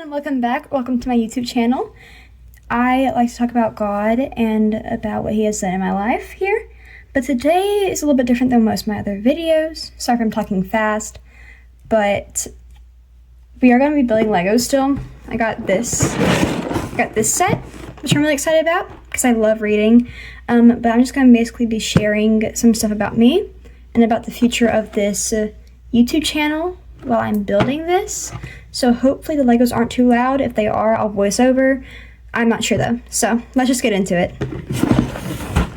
And welcome back. Welcome to my YouTube channel. I like to talk about God and about what He has done in my life here. But today is a little bit different than most of my other videos. Sorry if I'm talking fast, but we are going to be building Legos still. I got this set, which I'm really excited about because I love reading. But I'm just going to basically be sharing some stuff about me and about the future of this YouTube channel while I'm building this. So hopefully the Legos aren't too loud. If they are, I'll voice over. I'm not sure though. So let's just get into it.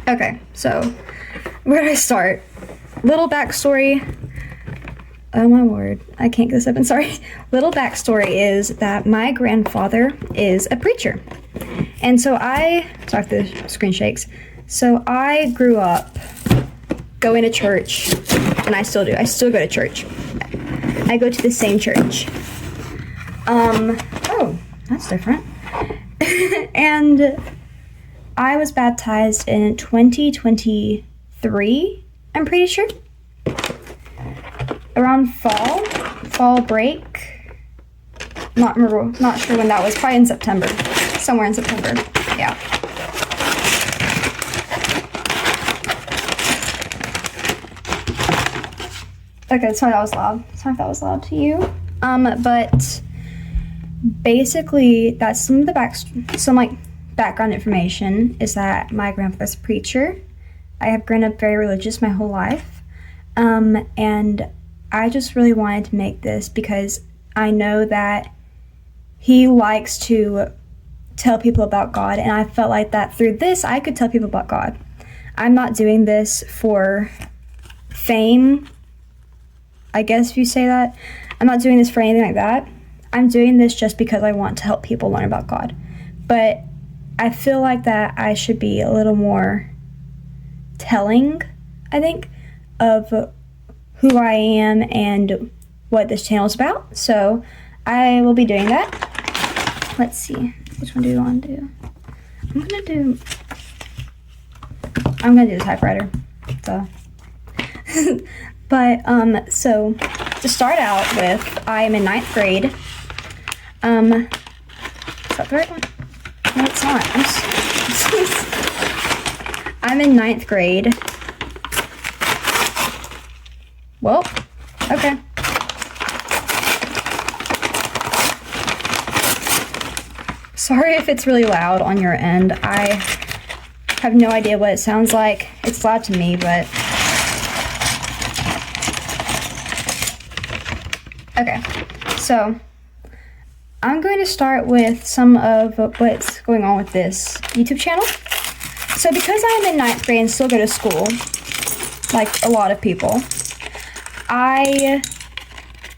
Okay, so where do I start? Little backstory. Oh my word, I can't get this open, sorry. Little backstory is that my grandfather is a preacher. And so sorry if the screen shakes. So I grew up going to church, and I still do. I still go to church. I go to the same church. Oh, that's different. And I was baptized in 2023, I'm pretty sure. Around fall break. Not sure when that was, probably in September. Somewhere in September, yeah. Okay, sorry that was loud. Sorry if that was loud to you. But basically, that's some background information is that my grandfather's a preacher. I have grown up very religious my whole life. And I just really wanted to make this because I know that he likes to tell people about God, and I felt like that through this, I could tell people about God. I'm not doing this for fame, I guess if you say that. I'm not doing this for anything like that. I'm doing this just because I want to help people learn about God. But I feel like that I should be a little more telling, I think, of who I am and what this channel is about. So I will be doing that. Let's see. Which one do you want to do? I'm gonna do the typewriter. So but so to start out with, I am in 9th grade. Is that the right one? No, it's not. I'm in 9th grade. Well, okay. Sorry if it's really loud on your end. I have no idea what it sounds like. It's loud to me, but okay. So I'm going to start with some of what's going on with this YouTube channel. So because I'm in 9th grade and still go to school, like a lot of people, I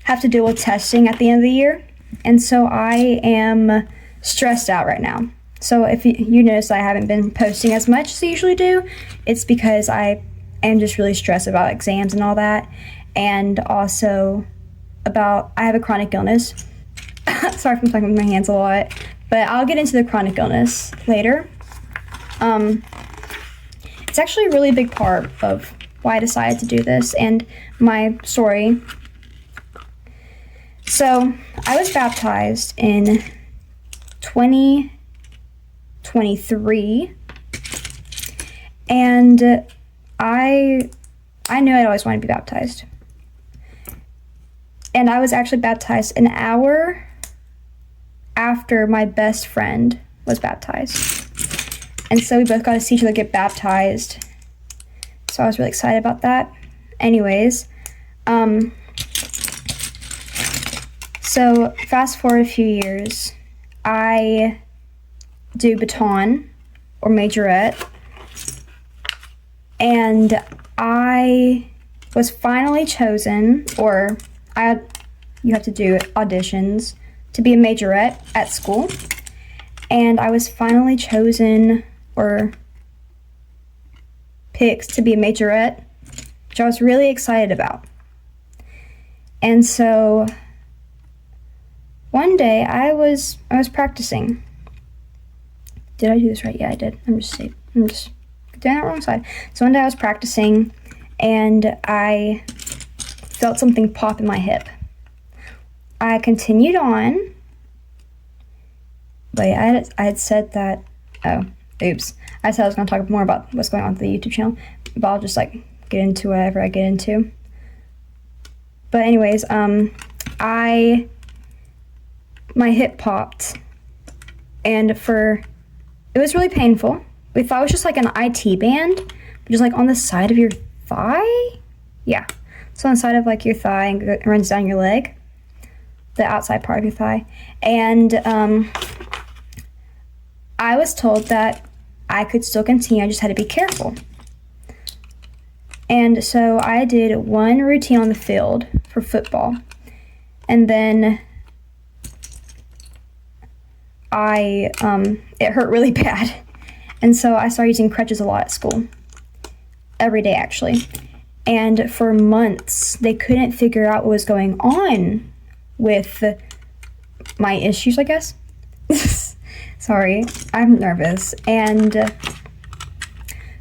have to deal with testing at the end of the year. And so I am stressed out right now. So if you notice I haven't been posting as much as I usually do, it's because I am just really stressed about exams and all that. And also I have a chronic illness. Sorry if I'm talking with my hands a lot, but I'll get into the chronic illness later. It's actually a really big part of why I decided to do this and my story. So I was baptized in 2023, and I knew I'd always wanted to be baptized. And I was actually baptized an hour after my best friend was baptized. And so we both got to see each other get baptized. So I was really excited about that. Anyways, so fast forward a few years, I do baton or majorette, and I was finally chosen, or you have to do auditions to be a majorette at school, and I was finally chosen or picked to be a majorette, which I was really excited about. And so one day I was practicing. Did I do this right? Yeah, I did. I'm just doing that wrong side. So one day I was practicing, and I felt something pop in my hip. I continued on, wait, I had said that, oh, oops. I said I was going to talk more about what's going on with the YouTube channel, but I'll just like get into whatever I get into. But anyways, my hip popped, and it was really painful. We thought it was just like an IT band, just like on the side of your thigh. Yeah, so on the side of like your thigh and it runs down your leg, the outside part of your thigh. And I was told that I could still continue, I just had to be careful. And so I did one routine on the field for football, and then it hurt really bad. And so I started using crutches a lot at school. Every day, actually. And for months, they couldn't figure out what was going on with my issues, I guess. Sorry, I'm nervous. And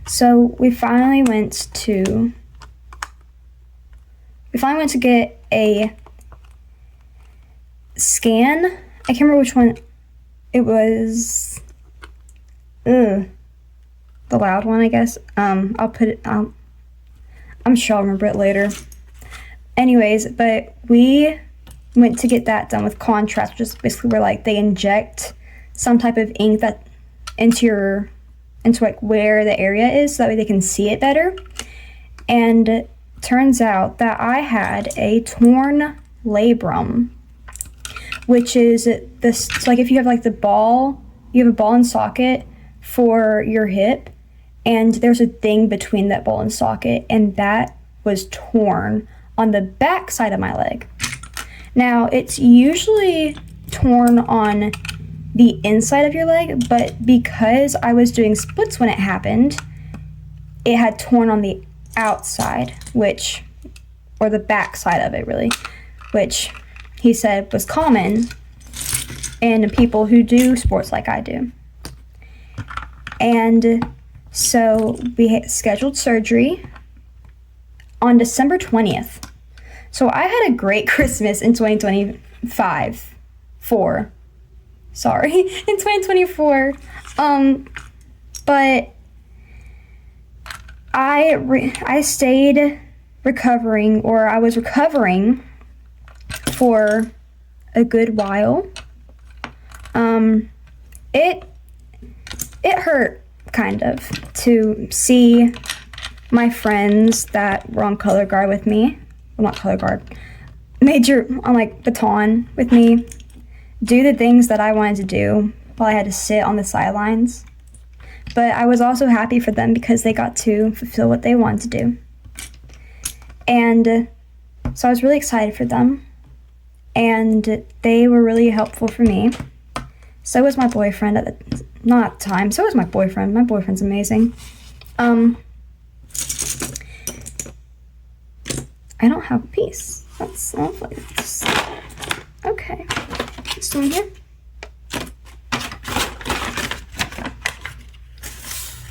so we finally went to get a scan. I can't remember which one it was. The loud one, I guess. I'll put it, I'm sure I'll remember it later. Anyways, but we went to get that done with contrast, which is basically where like they inject some type of ink that into like where the area is, so that way they can see it better. And it turns out that I had a torn labrum, which is this, so like if you have like you have a ball and socket for your hip, and there's a thing between that ball and socket, and that was torn on the back side of my leg. Now, it's usually torn on the inside of your leg, but because I was doing splits when it happened, it had torn on the outside, or the back side of it really, which he said was common in people who do sports like I do. And so we scheduled surgery on December 20th. So I had a great Christmas in 2024. But I stayed recovering, or I was recovering for a good while. It hurt kind of to see my friends that were on color guard with me, well, not color guard, major on like baton with me, do the things that I wanted to do while I had to sit on the sidelines. But I was also happy for them because they got to fulfill what they wanted to do. And so I was really excited for them. And they were really helpful for me. So was my boyfriend at the time. So was my boyfriend. My boyfriend's amazing. I don't have a piece. That's lovely. Okay. This one here.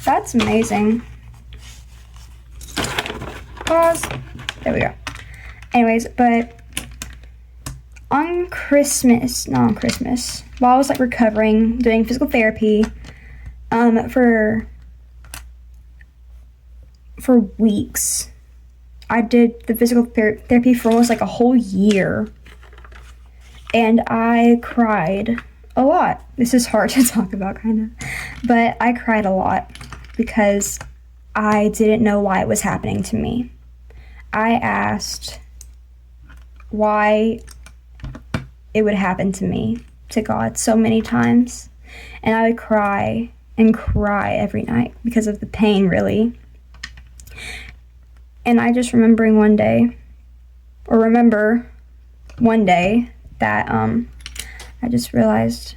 That's amazing. Pause. There we go. Anyways, but not on Christmas, while I was like recovering, doing physical therapy, for weeks. I did the physical therapy for almost like a whole year, and I cried a lot. This is hard to talk about, kind of, but I cried a lot because I didn't know why it was happening to me. I asked why it would happen to me, to God, so many times, and I would cry and cry every night because of the pain, really. And I just remember one day that I just realized,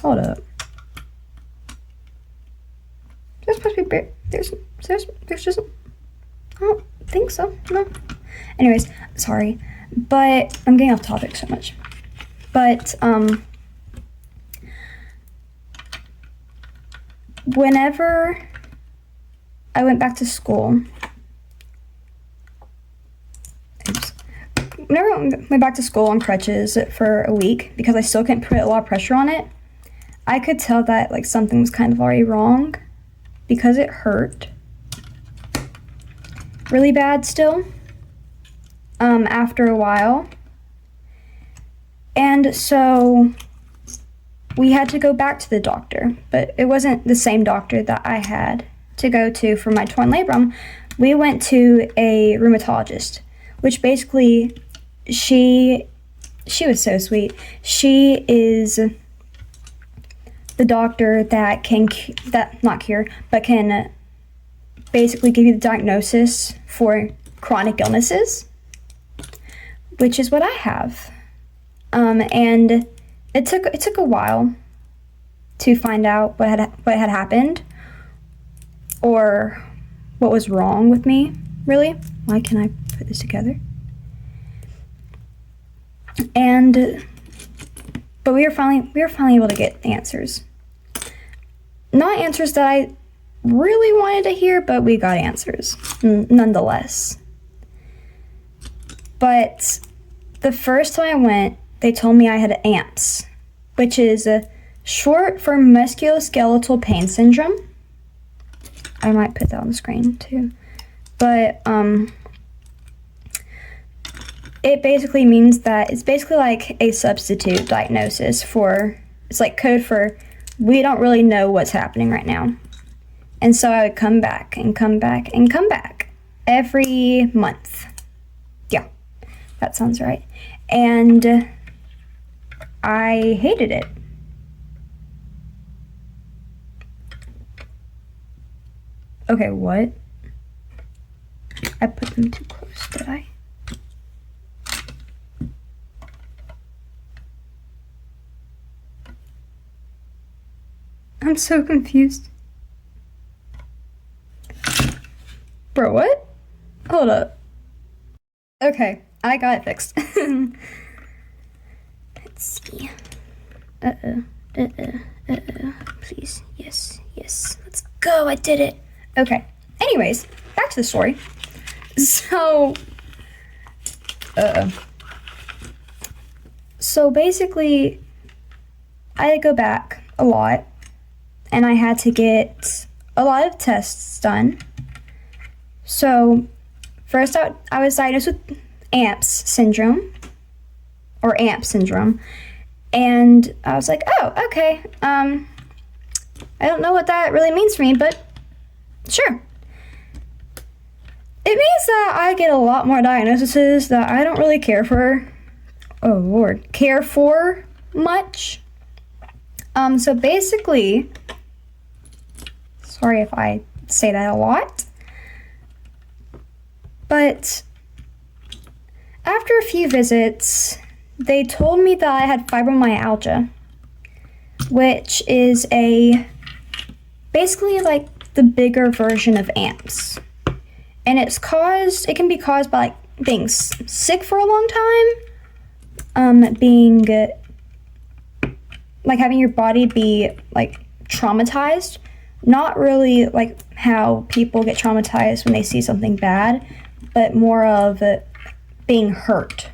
hold up, there's supposed to be there's just, I don't think so, no. Anyways, sorry, but I'm getting off topic so much. But whenever I went back to school, whenever I went back to school on crutches for a week, because I still couldn't put a lot of pressure on it, I could tell that like something was kind of already wrong because it hurt really bad still after a while. And so we had to go back to the doctor, but it wasn't the same doctor that I had to go to for my torn labrum. We went to a rheumatologist, which basically she was so sweet. She is the doctor that can basically give you the diagnosis for chronic illnesses, which is what I have. And it took a while to find out what had happened or what was wrong with me, really. Why can't I put this together? But we were finally able to get answers. Not answers that I really wanted to hear, but we got answers nonetheless. But the first time I went, they told me I had AMPS, which is short for musculoskeletal pain syndrome. I might put that on the screen too. But it basically means that it's basically like a substitute diagnosis for, it's like code for we don't really know what's happening right now. And so I would come back and come back and come back every month. Yeah, that sounds right. And I hated it. Okay, what? I put them too close, did I? I'm so confused. Bro, what? Hold up. Okay, I got it fixed. Let's see. Please, yes. Let's go, I did it. Okay, anyways, back to the story. So basically, I had to go back a lot, and I had to get a lot of tests done. So first I was diagnosed with AMPS syndrome, and I was like, oh, okay, I don't know what that really means for me, but sure. It means that I get a lot more diagnoses that I don't really care for much. So basically, sorry if I say that a lot, but after a few visits, they told me that I had fibromyalgia, which is basically like the bigger version of AMPS. And it can be caused by like being sick for a long time, being like having your body be like traumatized, not really like how people get traumatized when they see something bad, but more of being hurt,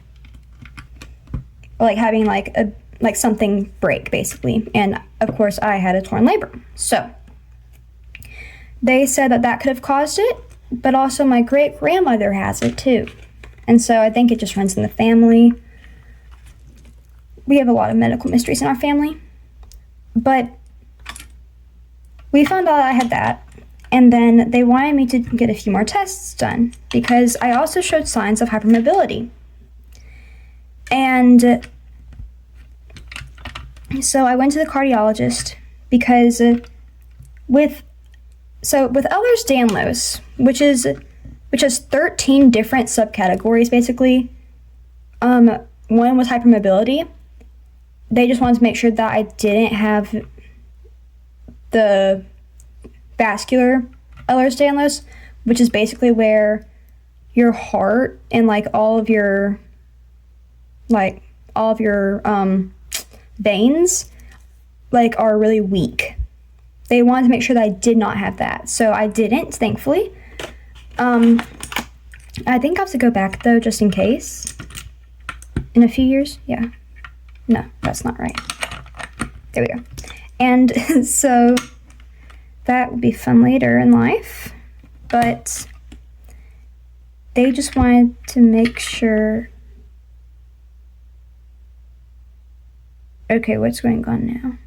or like having like something break basically. And of course I had a torn labrum, so they said that could have caused it, but also my great-grandmother has it too. And so I think it just runs in the family. We have a lot of medical mysteries in our family. But we found out I had that, and then they wanted me to get a few more tests done because I also showed signs of hypermobility. And so I went to the cardiologist because with Ehlers-Danlos, which has 13 different subcategories basically, one was hypermobility. They just wanted to make sure that I didn't have the vascular Ehlers-Danlos, which is basically where your heart and like all of your veins like are really weak. They wanted to make sure that I did not have that, so I didn't, thankfully. I think I have to go back though, just in case. In a few years? Yeah. No, that's not right. There we go. And so that will be fun later in life. But they just wanted to make sure. Okay, what's going on now?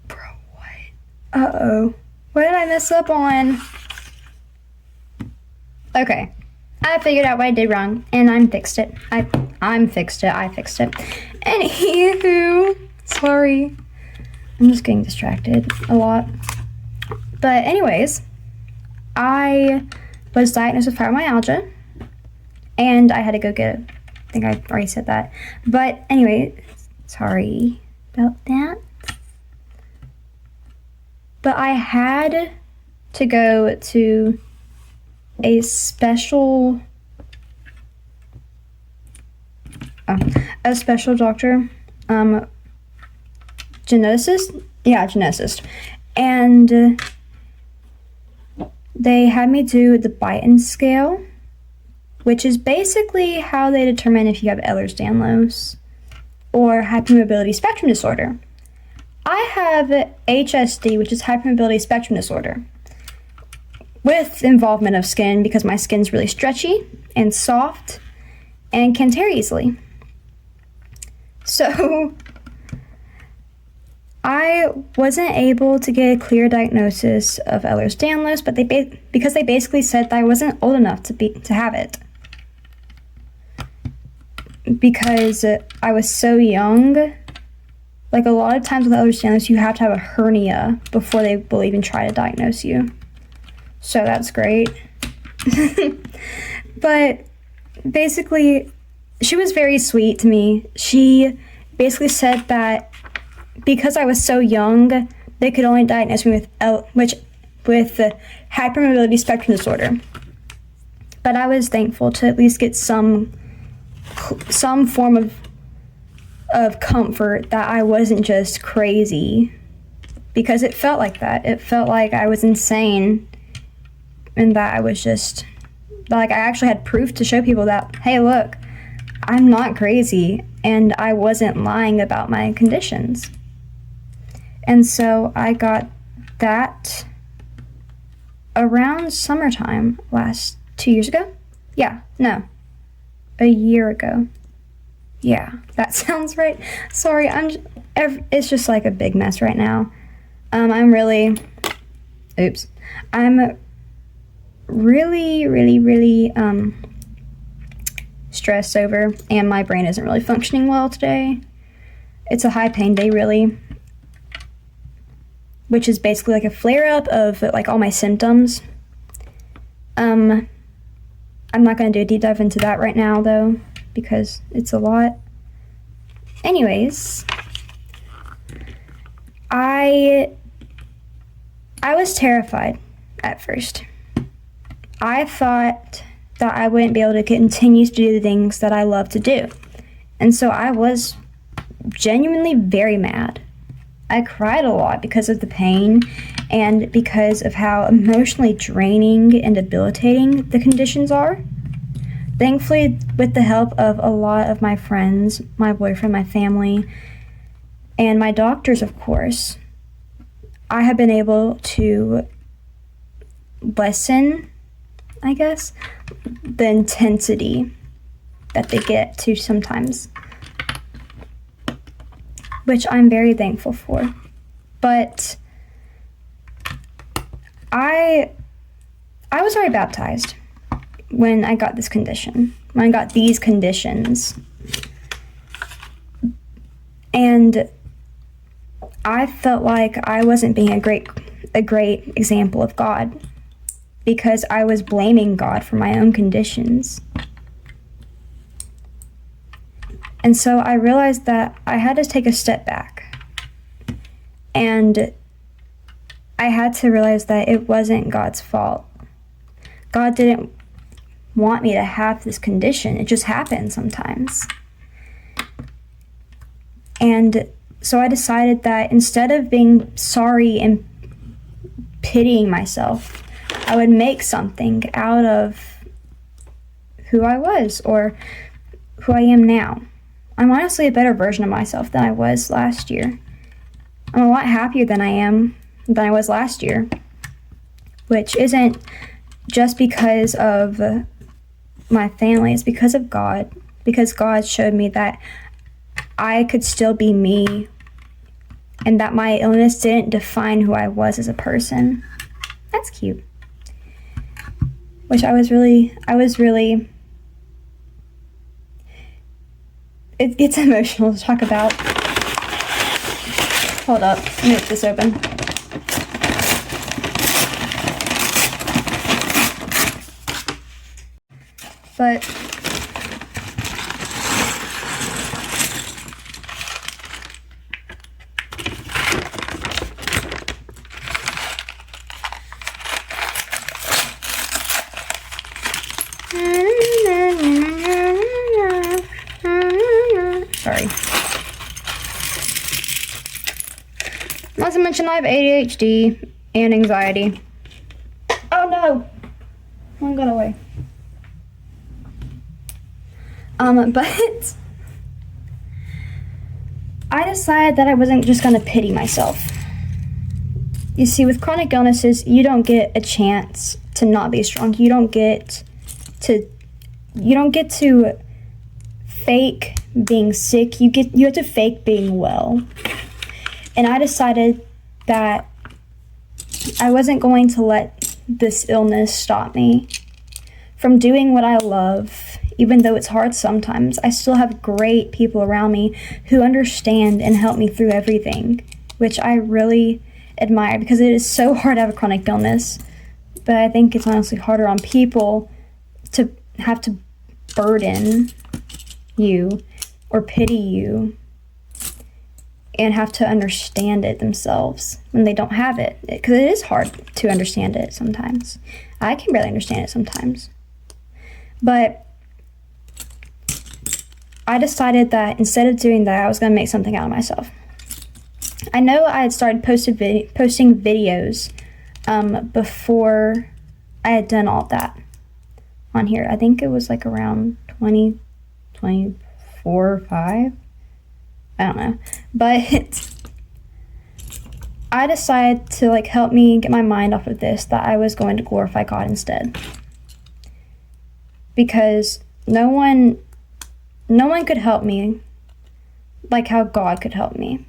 Bro, what? Uh-oh. What did I mess up on? Okay. I figured out what I did wrong, and I fixed it. I fixed it. Anywho, sorry. I'm just getting distracted a lot. But anyways, I was diagnosed with fibromyalgia, and I had to go get it. I think I already said that. But anyway, sorry about that. But I had to go to a special doctor, geneticist, and they had me do the Beighton scale, which is basically how they determine if you have Ehlers-Danlos or hypermobility spectrum disorder. I have HSD, which is hypermobility spectrum disorder, with involvement of skin because my skin's really stretchy and soft and can tear easily. So I wasn't able to get a clear diagnosis of Ehlers-Danlos, but because they basically said that I wasn't old enough to have it. Because I was so young. Like, a lot of times with Ehlers-Danlos, you have to have a hernia before they will even try to diagnose you. So that's great. But basically, she was very sweet to me. She basically said that because I was so young, they could only diagnose me with hypermobility spectrum disorder. But I was thankful to at least get some form of comfort that I wasn't just crazy, because it felt like that. It felt like I was insane, and that I was just, like, I actually had proof to show people that, hey, look, I'm not crazy, and I wasn't lying about my conditions. And so I got that around summertime last 2 years ago. A year ago. Yeah, that sounds right. Sorry, it's just like a big mess right now. I'm really stressed over, and my brain isn't really functioning well today. It's a high pain day, really, which is basically like a flare-up of like all my symptoms. I'm not going to do a deep dive into that right now, though, because it's a lot. Anyways, I was terrified at first. I thought that I wouldn't be able to continue to do the things that I love to do. And so I was genuinely very mad. I cried a lot because of the pain and because of how emotionally draining and debilitating the conditions are. Thankfully, with the help of a lot of my friends, my boyfriend, my family, and my doctors, of course, I have been able to lessen, I guess, the intensity that they get to sometimes, which I'm very thankful for. But I was already baptized when I got this condition, when I got these conditions. And I felt like I wasn't being a great example of God, because I was blaming God for my own conditions. And so I realized that I had to take a step back. And I had to realize that it wasn't God's fault. God didn't want me to have this condition. It just happens sometimes. And so I decided that instead of being sorry and pitying myself I would make something out of who I was or who I am now. I'm honestly a better version of myself than I was last year. I'm a lot happier than I was last year, which isn't just because of my family. It's because of God, because God showed me that I could still be me and that my illness didn't define who I was as a person. That's cute. Which I was really, it gets emotional to talk about. Hold up, let me get this open. But sorry. Not to mention I have ADHD and anxiety. Oh no! One got away. But I decided that I wasn't just gonna pity myself. You see, with chronic illnesses, you don't get a chance to not be strong. You don't get to fake being sick. You have to fake being well. And I decided that I wasn't going to let this illness stop me from doing what I love. Even though it's hard sometimes, I still have great people around me who understand and help me through everything, which I really admire because it is so hard to have a chronic illness. But I think it's honestly harder on people to have to burden you or pity you and have to understand it themselves when they don't have it. Because it is hard to understand it sometimes. I can barely understand it sometimes. But I decided that instead of doing that, I was going to make something out of myself. I know I had started posting videos before I had done all that on here. I think it was like around 2024 or 5. I don't know. But I decided to help me get my mind off of this, that I was going to glorify God instead. Because no one could help me like how God could help me.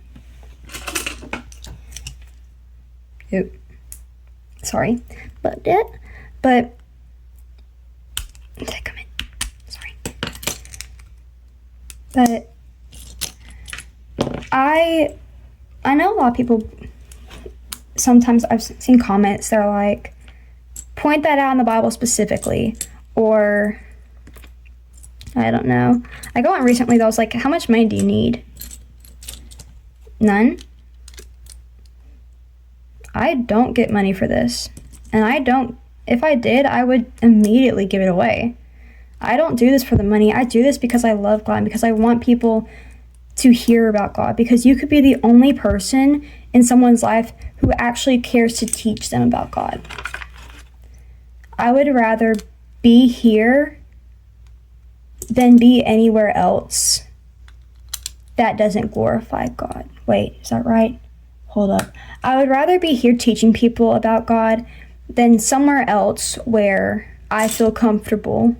Oop. Sorry about that. But come in. Sorry. But I know a lot of people, sometimes I've seen comments that are like, point that out in the Bible specifically, or I don't know. I got one recently that was like, how much money do you need? None. I don't get money for this. And if I did, I would immediately give it away. I don't do this for the money. I do this because I love God and because I want people to hear about God. Because you could be the only person in someone's life who actually cares to teach them about God. I would rather be here than be anywhere else that doesn't glorify God. Wait, is that right? Hold up. I would rather be here teaching people about God than somewhere else where I feel comfortable,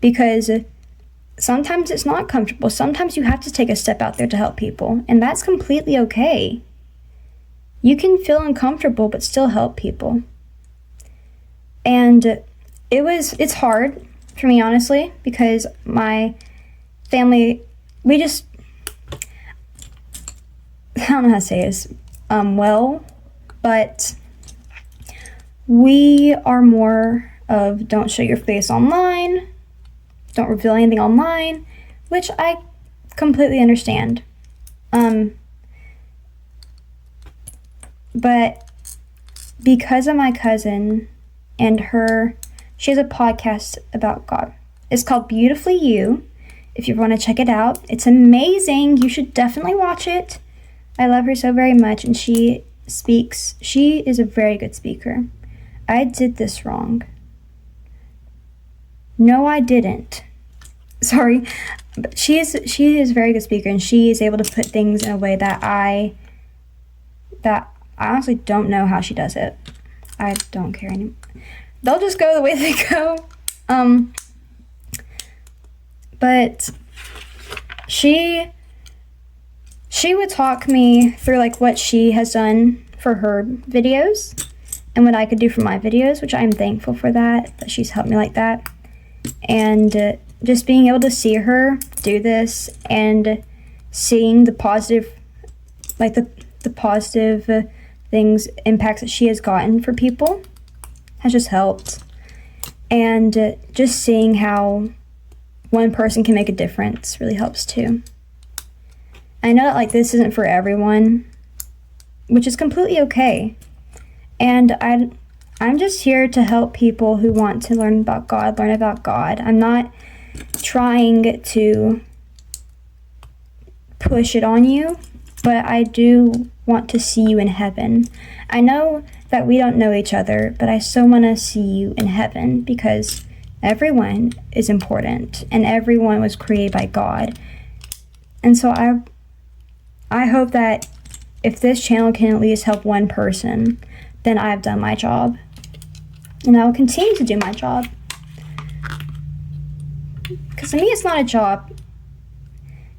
because sometimes it's not comfortable. Sometimes you have to take a step out there to help people, and that's completely okay. You can feel uncomfortable but still help people. And it's hard for me, honestly, because my family, I don't know how to say this, but we are more of don't show your face online, don't reveal anything online, which I completely understand. But because of my cousin and she has a podcast about God. It's called Beautifully You. If you want to check it out, it's amazing. You should definitely watch it. I love her so very much, and she is a very good speaker. I did this wrong. No, I didn't. Sorry. But she is a very good speaker, and she is able to put things in a way that I honestly don't know how she does it. I don't care anymore. They'll just go the way they go. But she would talk me through like what she has done for her videos and what I could do for my videos, which I'm thankful for that she's helped me like that. And just being able to see her do this and seeing the positive, like the positive things, impacts that she has gotten for people has just helped. And just seeing how one person can make a difference really helps too. I know that like this isn't for everyone, which is completely okay. And I'm just here to help people who want to learn about God. I'm not trying to push it on you, but I do want to see you in heaven. I know that we don't know each other, but I still want to see you in heaven because everyone is important and everyone was created by God. And so I hope that if this channel can at least help one person, then I've done my job. And I will continue to do my job. Because to me, it's not a job.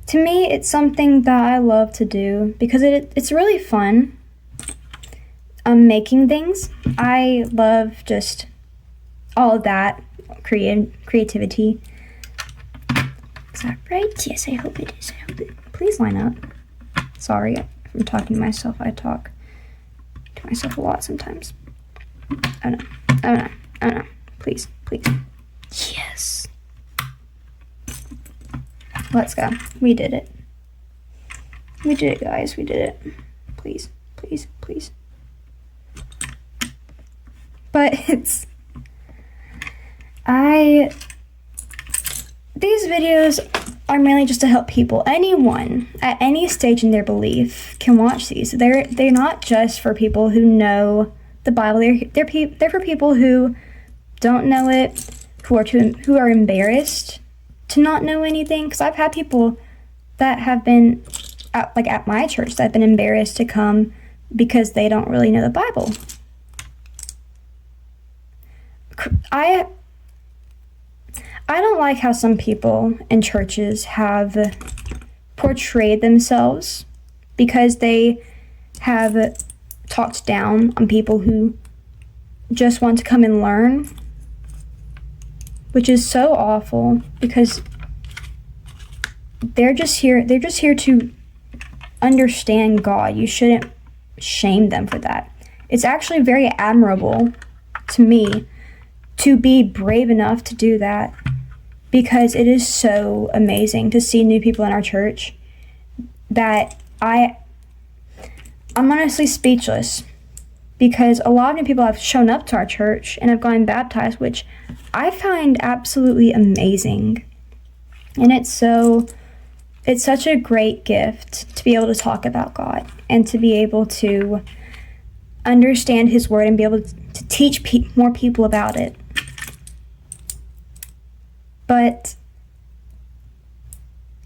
To me, it's something that I love to do because it's really fun. Making things. I love just all of that creativity. Is that right? Yes, I hope it is. Please line up. Sorry, if I'm talking to myself. I talk to myself a lot sometimes. Oh no. Please. Yes. Let's go. We did it. We did it, guys. We did it. Please. But these videos are mainly just to help people. Anyone at any stage in their belief can watch these. They're not just for people who know the Bible. They're for people who don't know it, who are embarrassed to not know anything. Because I've had people that have been at my church that have been embarrassed to come because they don't really know the Bible. I don't like how some people in churches have portrayed themselves because they have talked down on people who just want to come and learn, which is so awful because they're just here to understand God. You shouldn't shame them for that. It's actually very admirable to me to be brave enough to do that because it is so amazing to see new people in our church that I'm honestly speechless because a lot of new people have shown up to our church and have gotten baptized, which I find absolutely amazing. And it's such a great gift to be able to talk about God and to be able to understand His Word and be able to teach more people about it. But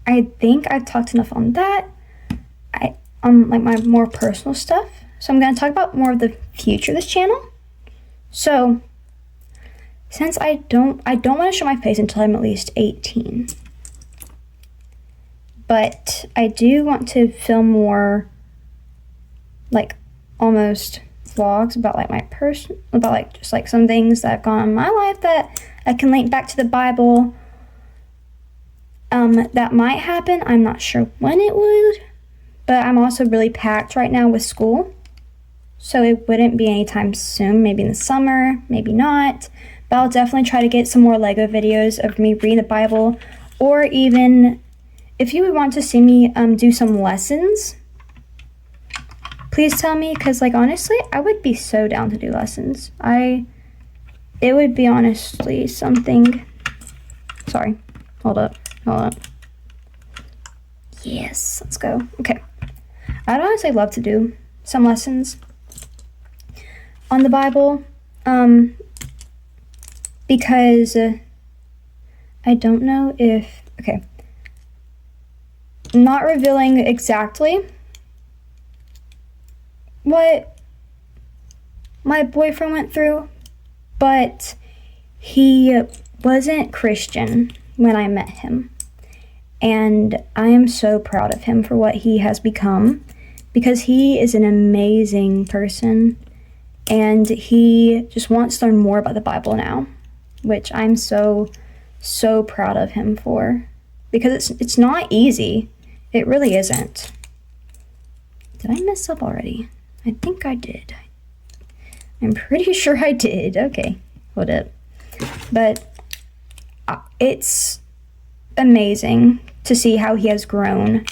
I think I've talked enough on that. Like my more personal stuff. So I'm going to talk about more of the future of this channel. So since I don't want to show my face until I'm at least 18. But I do want to film more like almost vlogs about like about like just like some things that have gone on in my life that I can link back to the Bible. That might happen. I'm not sure when it would, but I'm also really packed right now with school. So it wouldn't be anytime soon, maybe in the summer, maybe not. But I'll definitely try to get some more Lego videos of me reading the Bible, or even if you would want to see me do some lessons, please tell me, because like honestly, I would be so down to do lessons. It would be honestly something. Sorry, hold up. Yes, let's go. Okay, I'd honestly love to do some lessons on the Bible. Because I don't know if, okay, I'm not revealing exactly what my boyfriend went through, but he wasn't Christian when I met him. And I am so proud of him for what he has become, because he is an amazing person, and he just wants to learn more about the Bible now, which I'm so proud of him for, because it's not easy. It really isn't. Did I mess up already? I think I did. I'm pretty sure I did. Okay, hold up. But it's amazing to see how he has grown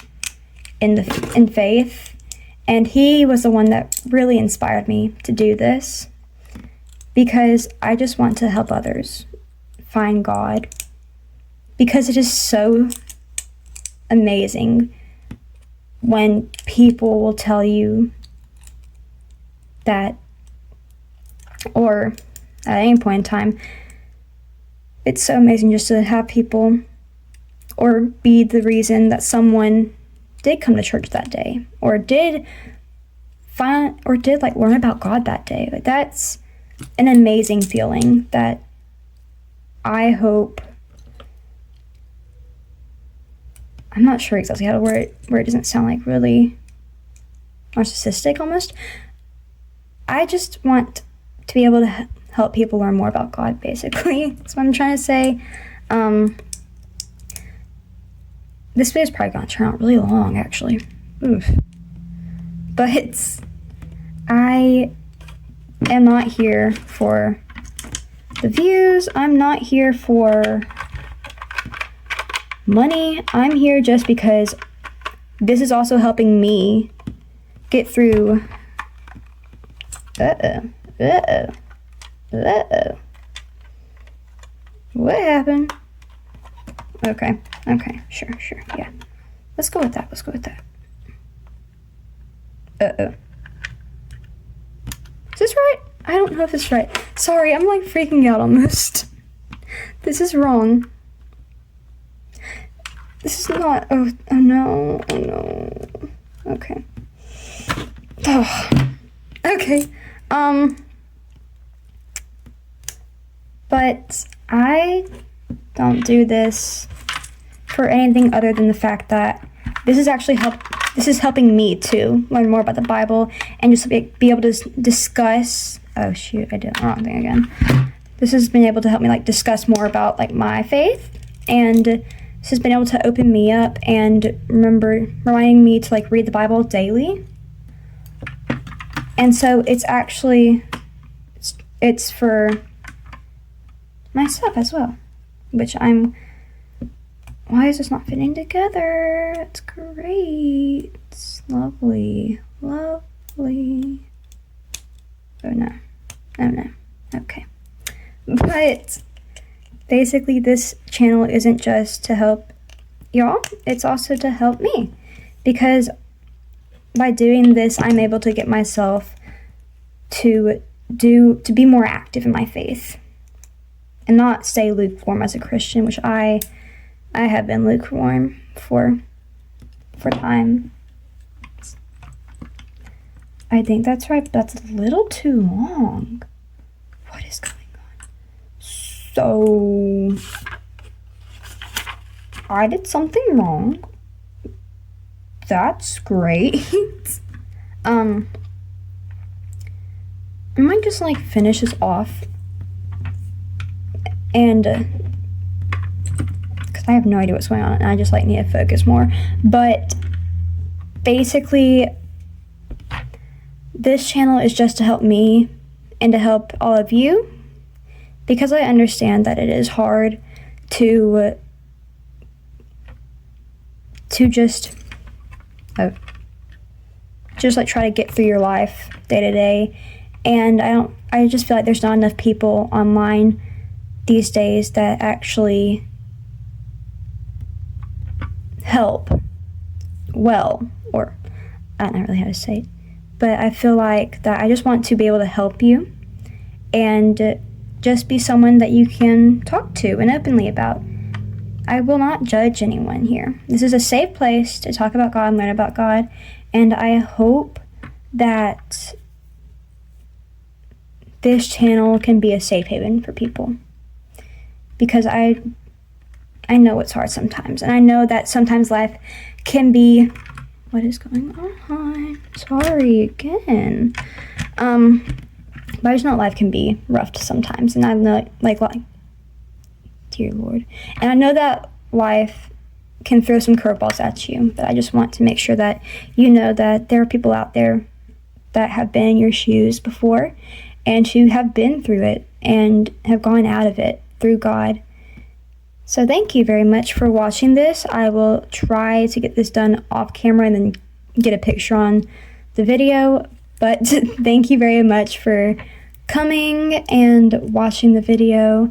in faith, and he was the one that really inspired me to do this, because I just want to help others find God, because it is so amazing when people will tell you that, or at any point in time, it's so amazing just to have people or be the reason that someone did come to church that day, or did like learn about God that day. Like, that's an amazing feeling that I hope, I'm not sure exactly how to word it where it doesn't sound like really narcissistic almost. I just want to be able to help people learn more about God, basically. That's what I'm trying to say. This video is probably going to turn out really long, actually. Oof. But I am not here for the views. I'm not here for money. I'm here just because this is also helping me get through. What happened? Okay, sure, yeah. Let's go with that. Is this right? I don't know if this is right. Sorry, I'm like freaking out almost. This is wrong. This is not, oh no. Okay. Oh. Okay, but I don't do this for anything other than the fact that this is helping me to learn more about the Bible, and just be able to discuss, oh shoot, I did the wrong thing again. This has been able to help me like discuss more about like my faith, and this has been able to open me up and reminding me to like read the Bible daily. And so it's for myself as well, which why is this not fitting together? It's great. It's lovely. Oh no. Okay. But basically this channel isn't just to help y'all, it's also to help me, because by doing this, I'm able to get myself to be more active in my faith and not stay lukewarm as a Christian, which I have been lukewarm for time. I think that's right, but that's a little too long. What is going on? So I did something wrong. That's great. I might just like finish this off, and because I have no idea what's going on and I just like need to focus more. But basically this channel is just to help me and to help all of you, because I understand that it is hard to just like try to get through your life day to day. And I just feel like there's not enough people online these days that actually help well, or I don't know really how to say it, but I feel like that I just want to be able to help you and just be someone that you can talk to and openly about. I will not judge anyone here. This is a safe place to talk about God and learn about God, and I hope that this channel can be a safe haven for people, because I know it's hard sometimes, and I know that sometimes life can be, what is going on? Sorry again. But I just know life can be rough sometimes, and I know, like, dear Lord, and I know that life can throw some curveballs at you, but I just want to make sure that you know that there are people out there that have been in your shoes before, and who have been through it and have gone out of it through God. So thank you very much for watching this. I will try to get this done off camera and then get a picture on the video, but thank you very much for coming and watching the video.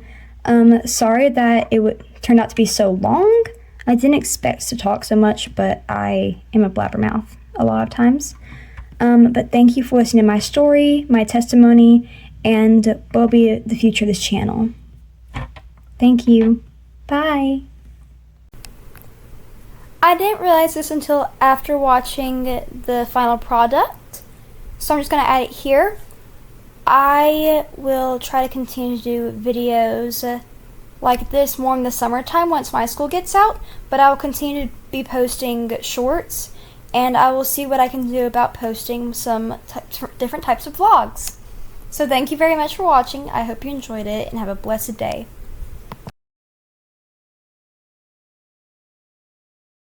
Sorry that it turned out to be so long. I didn't expect to talk so much, but I am a blabbermouth a lot of times. But thank you for listening to my story, my testimony, and what will be the future of this channel. Thank you. Bye. I didn't realize this until after watching the final product, so I'm just going to add it here. I will try to continue to do videos like this more in the summertime once my school gets out, but I will continue to be posting shorts, and I will see what I can do about posting some different types of vlogs. So thank you very much for watching. I hope you enjoyed it, and have a blessed day.